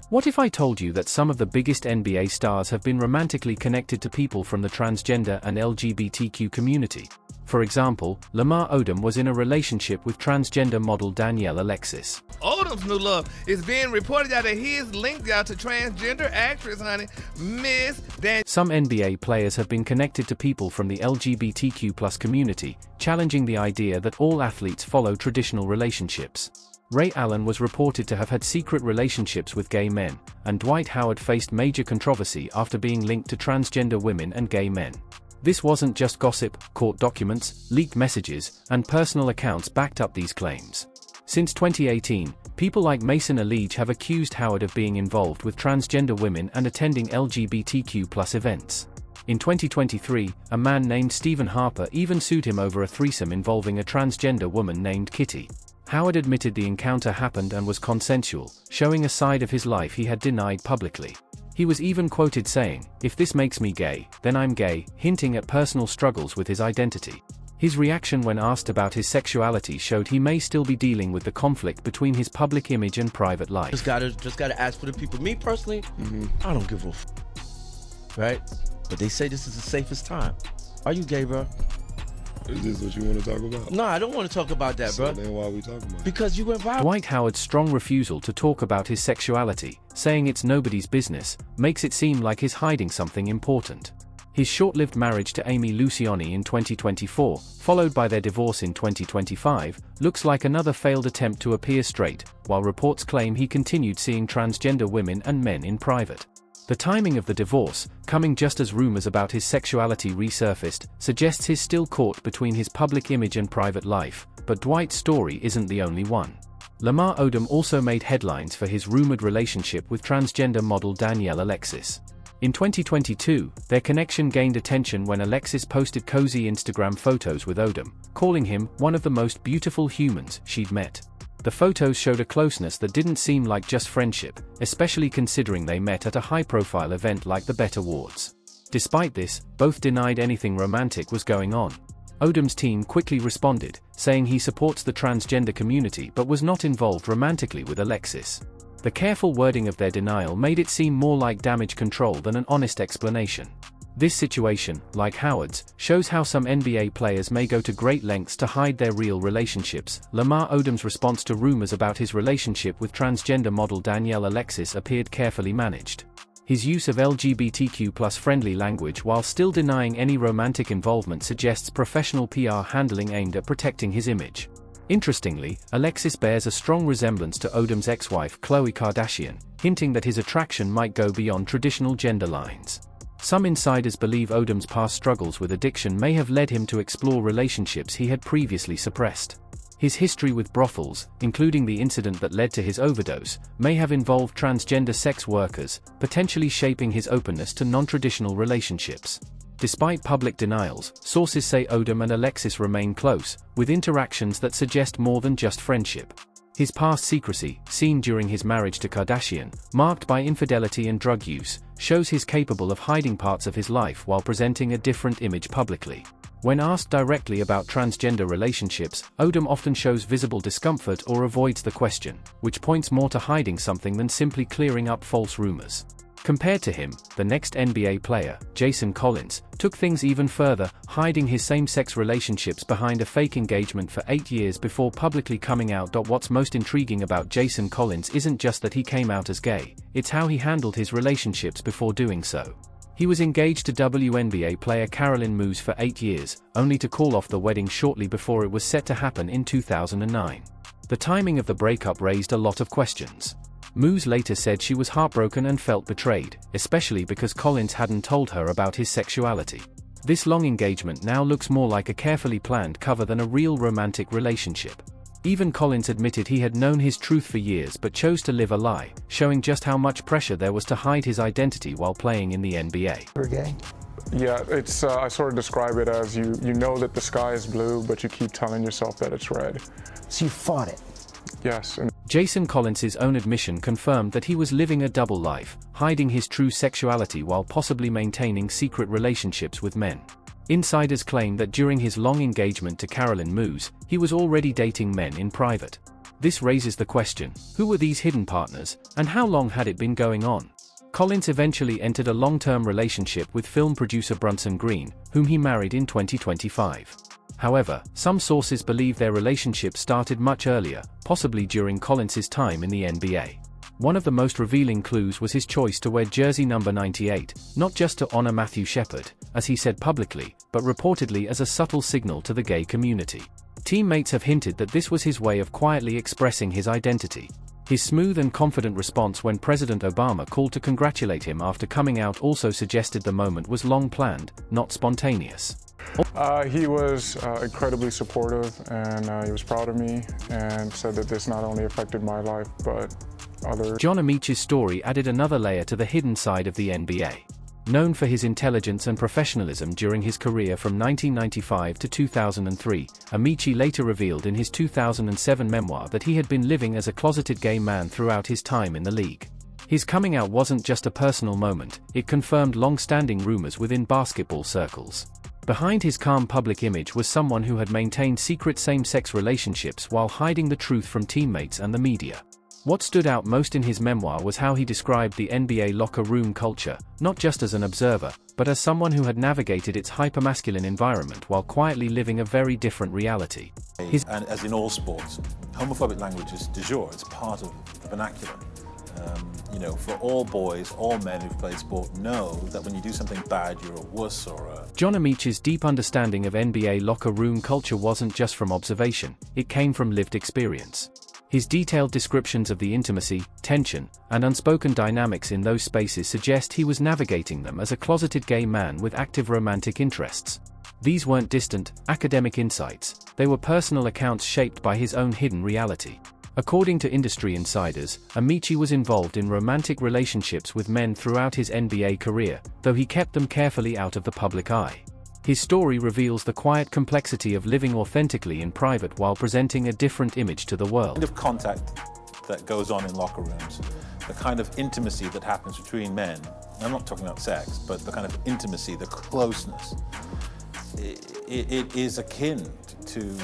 What if I told you that some of the biggest NBA stars have been romantically connected to people from the transgender and LGBTQ community? For example, Lamar Odom was in a relationship with transgender model Danielle Alexis. Odom's new love is being reported out that he is linked out to transgender actress, honey, Miss Dan. Some NBA players have been connected to people from the LGBTQ+ community, challenging the idea that all athletes follow traditional relationships. Ray Allen was reported to have had secret relationships with gay men, and Dwight Howard faced major controversy after being linked to transgender women and gay men. This wasn't just gossip; court documents, leaked messages, and personal accounts backed up these claims. Since 2018, people like Mason Alige have accused Howard of being involved with transgender women and attending LGBTQ+ events. In 2023, a man named Stephen Harper even sued him over a threesome involving a transgender woman named Kitty. Howard admitted the encounter happened and was consensual, showing a side of his life he had denied publicly. He was even quoted saying, "If this makes me gay, then I'm gay," hinting at personal struggles with his identity. His reaction when asked about his sexuality showed he may still be dealing with the conflict between his public image and private life. Just gotta ask for the people. Me personally, I don't give a right? But they say this is the safest time. Are you gay, bro? Is this what you want to talk about? No, I don't want to talk about that, bro. Then why are we talking about it? Because you went viral. Dwight Howard's strong refusal to talk about his sexuality, saying it's nobody's business, makes it seem like he's hiding something important. His short-lived marriage to Amy Luciani in 2024, followed by their divorce in 2025, looks like another failed attempt to appear straight, while reports claim he continued seeing transgender women and men in private. The timing of the divorce, coming just as rumors about his sexuality resurfaced, suggests he's still caught between his public image and private life, but Dwight's story isn't the only one. Lamar Odom also made headlines for his rumored relationship with transgender model Danielle Alexis. In 2022, their connection gained attention when Alexis posted cozy Instagram photos with Odom, calling him one of the most beautiful humans she'd met. The photos showed a closeness that didn't seem like just friendship, especially considering they met at a high-profile event like the BET Awards. Despite this, both denied anything romantic was going on. Odom's team quickly responded, saying he supports the transgender community but was not involved romantically with Alexis. The careful wording of their denial made it seem more like damage control than an honest explanation. This situation, like Howard's, shows how some NBA players may go to great lengths to hide their real relationships. Lamar Odom's response to rumors about his relationship with transgender model Danielle Alexis appeared carefully managed. His use of LGBTQ+ friendly language while still denying any romantic involvement suggests professional PR handling aimed at protecting his image. Interestingly, Alexis bears a strong resemblance to Odom's ex-wife Khloe Kardashian, hinting that his attraction might go beyond traditional gender lines. Some insiders believe Odom's past struggles with addiction may have led him to explore relationships he had previously suppressed. His history with brothels, including the incident that led to his overdose, may have involved transgender sex workers, potentially shaping his openness to non-traditional relationships. Despite public denials, sources say Odom and Alexis remain close, with interactions that suggest more than just friendship. His past secrecy, seen during his marriage to Kardashian, marked by infidelity and drug use, shows he's capable of hiding parts of his life while presenting a different image publicly. When asked directly about transgender relationships, Odom often shows visible discomfort or avoids the question, which points more to hiding something than simply clearing up false rumors. Compared to him, the next NBA player, Jason Collins, took things even further, hiding his same-sex relationships behind a fake engagement for 8 years before publicly coming out. What's most intriguing about Jason Collins isn't just that he came out as gay, it's how he handled his relationships before doing so. He was engaged to WNBA player Carolyn Moose for 8 years, only to call off the wedding shortly before it was set to happen in 2009. The timing of the breakup raised a lot of questions. Moose later said she was heartbroken and felt betrayed, especially because Collins hadn't told her about his sexuality. This long engagement now looks more like a carefully planned cover than a real romantic relationship. Even Collins admitted he had known his truth for years but chose to live a lie, showing just how much pressure there was to hide his identity while playing in the NBA. You're gay? Yeah, it's I sort of describe it as you know that the sky is blue, but you keep telling yourself that it's red. So you fought it? Yes. Jason Collins's own admission confirmed that he was living a double life, hiding his true sexuality while possibly maintaining secret relationships with men. Insiders claim that during his long engagement to Carolyn Moose, he was already dating men in private. This raises the question, who were these hidden partners, and how long had it been going on? Collins eventually entered a long-term relationship with film producer Brunson Green, whom he married in 2025. However, some sources believe their relationship started much earlier, possibly during Collins's time in the NBA. One of the most revealing clues was his choice to wear jersey number 98, not just to honor Matthew Shepard, as he said publicly, but reportedly as a subtle signal to the gay community. Teammates have hinted that this was his way of quietly expressing his identity. His smooth and confident response when President Obama called to congratulate him after coming out also suggested the moment was long planned, not spontaneous. He was incredibly supportive, and he was proud of me and said that this not only affected my life, but others. John Amaechi's story added another layer to the hidden side of the NBA. Known for his intelligence and professionalism during his career from 1995 to 2003, Amaechi later revealed in his 2007 memoir that he had been living as a closeted gay man throughout his time in the league. His coming out wasn't just a personal moment, it confirmed long-standing rumors within basketball circles. Behind his calm public image was someone who had maintained secret same-sex relationships while hiding the truth from teammates and the media. What stood out most in his memoir was how he described the NBA locker room culture, not just as an observer, but as someone who had navigated its hypermasculine environment while quietly living a very different reality. And as in all sports, homophobic language is de jour, it's part of the vernacular. For all boys, all men who've played sport know that when you do something bad, you're a wuss or a... John Amaechi's deep understanding of NBA locker room culture wasn't just from observation, it came from lived experience. His detailed descriptions of the intimacy, tension, and unspoken dynamics in those spaces suggest he was navigating them as a closeted gay man with active romantic interests. These weren't distant, academic insights, they were personal accounts shaped by his own hidden reality. According to industry insiders, Amaechi was involved in romantic relationships with men throughout his NBA career, though he kept them carefully out of the public eye. His story reveals the quiet complexity of living authentically in private while presenting a different image to the world. The kind of contact that goes on in locker rooms, the kind of intimacy that happens between men, I'm not talking about sex, but the kind of intimacy, the closeness, it is akin to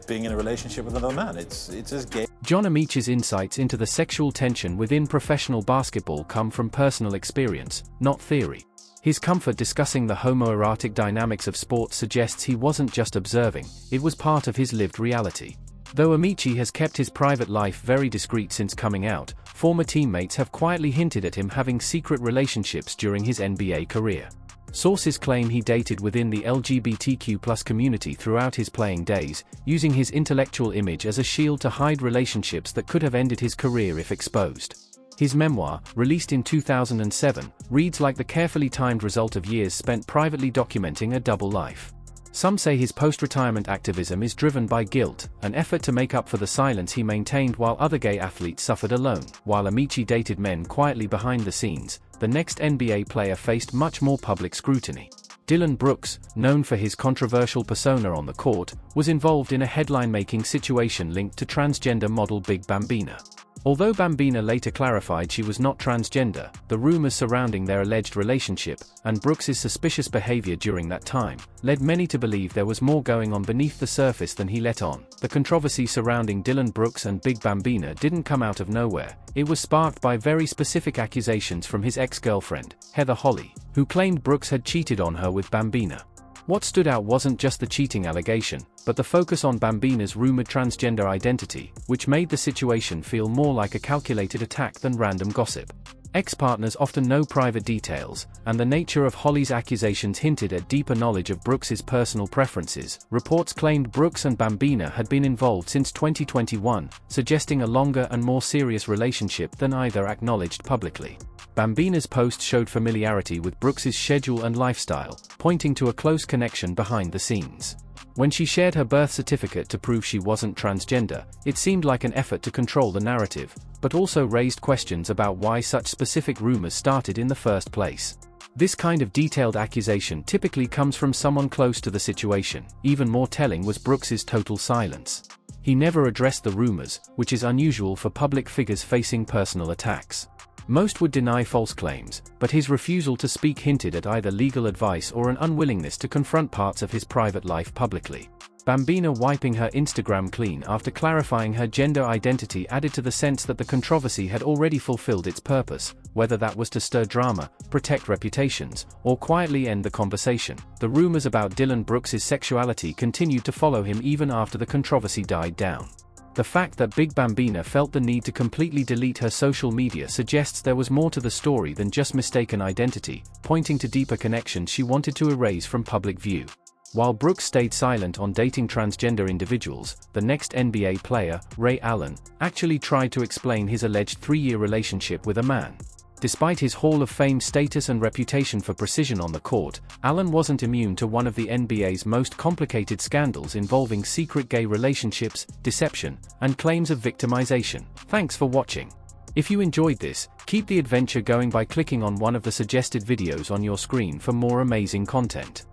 being in a relationship with another man. It's as gay. John Amaechi's insights into the sexual tension within professional basketball come from personal experience, not theory. His comfort discussing the homoerotic dynamics of sports suggests he wasn't just observing, it was part of his lived reality. Though Amaechi has kept his private life very discreet since coming out, former teammates have quietly hinted at him having secret relationships during his NBA career. Sources claim he dated within the LGBTQ+ community throughout his playing days, using his intellectual image as a shield to hide relationships that could have ended his career if exposed. His memoir, released in 2007, reads like the carefully timed result of years spent privately documenting a double life. Some say his post-retirement activism is driven by guilt, an effort to make up for the silence he maintained while other gay athletes suffered alone. While Amaechi dated men quietly behind the scenes, the next NBA player faced much more public scrutiny. Dillon Brooks, known for his controversial persona on the court, was involved in a headline-making situation linked to transgender model Big Bambina. Although Bambina later clarified she was not transgender, the rumors surrounding their alleged relationship, and Brooks's suspicious behavior during that time, led many to believe there was more going on beneath the surface than he let on. The controversy surrounding Dillon Brooks and Big Bambina didn't come out of nowhere, it was sparked by very specific accusations from his ex-girlfriend, Heather Holly, who claimed Brooks had cheated on her with Bambina. What stood out wasn't just the cheating allegation, but the focus on Bambina's rumored transgender identity, which made the situation feel more like a calculated attack than random gossip. Ex-partners often know private details, and the nature of Holly's accusations hinted at deeper knowledge of Brooks's personal preferences. Reports claimed Brooks and Bambina had been involved since 2021, suggesting a longer and more serious relationship than either acknowledged publicly. Bambina's post showed familiarity with Brooks's schedule and lifestyle, pointing to a close connection behind the scenes. When she shared her birth certificate to prove she wasn't transgender, it seemed like an effort to control the narrative, but also raised questions about why such specific rumors started in the first place. This kind of detailed accusation typically comes from someone close to the situation. Even more telling was Brooks's total silence. He never addressed the rumors, which is unusual for public figures facing personal attacks. Most would deny false claims, but his refusal to speak hinted at either legal advice or an unwillingness to confront parts of his private life publicly. Bambina wiping her Instagram clean after clarifying her gender identity added to the sense that the controversy had already fulfilled its purpose, whether that was to stir drama, protect reputations, or quietly end the conversation. The rumors about Dylan Brooks' sexuality continued to follow him even after the controversy died down. The fact that Big Bambina felt the need to completely delete her social media suggests there was more to the story than just mistaken identity, pointing to deeper connections she wanted to erase from public view. While Brooks stayed silent on dating transgender individuals, the next NBA player, Ray Allen, actually tried to explain his alleged 3-year relationship with a man. Despite his Hall of Fame status and reputation for precision on the court, Allen wasn't immune to one of the NBA's most complicated scandals involving secret gay relationships, deception, and claims of victimization. Thanks for watching. If you enjoyed this, keep the adventure going by clicking on one of the suggested videos on your screen for more amazing content.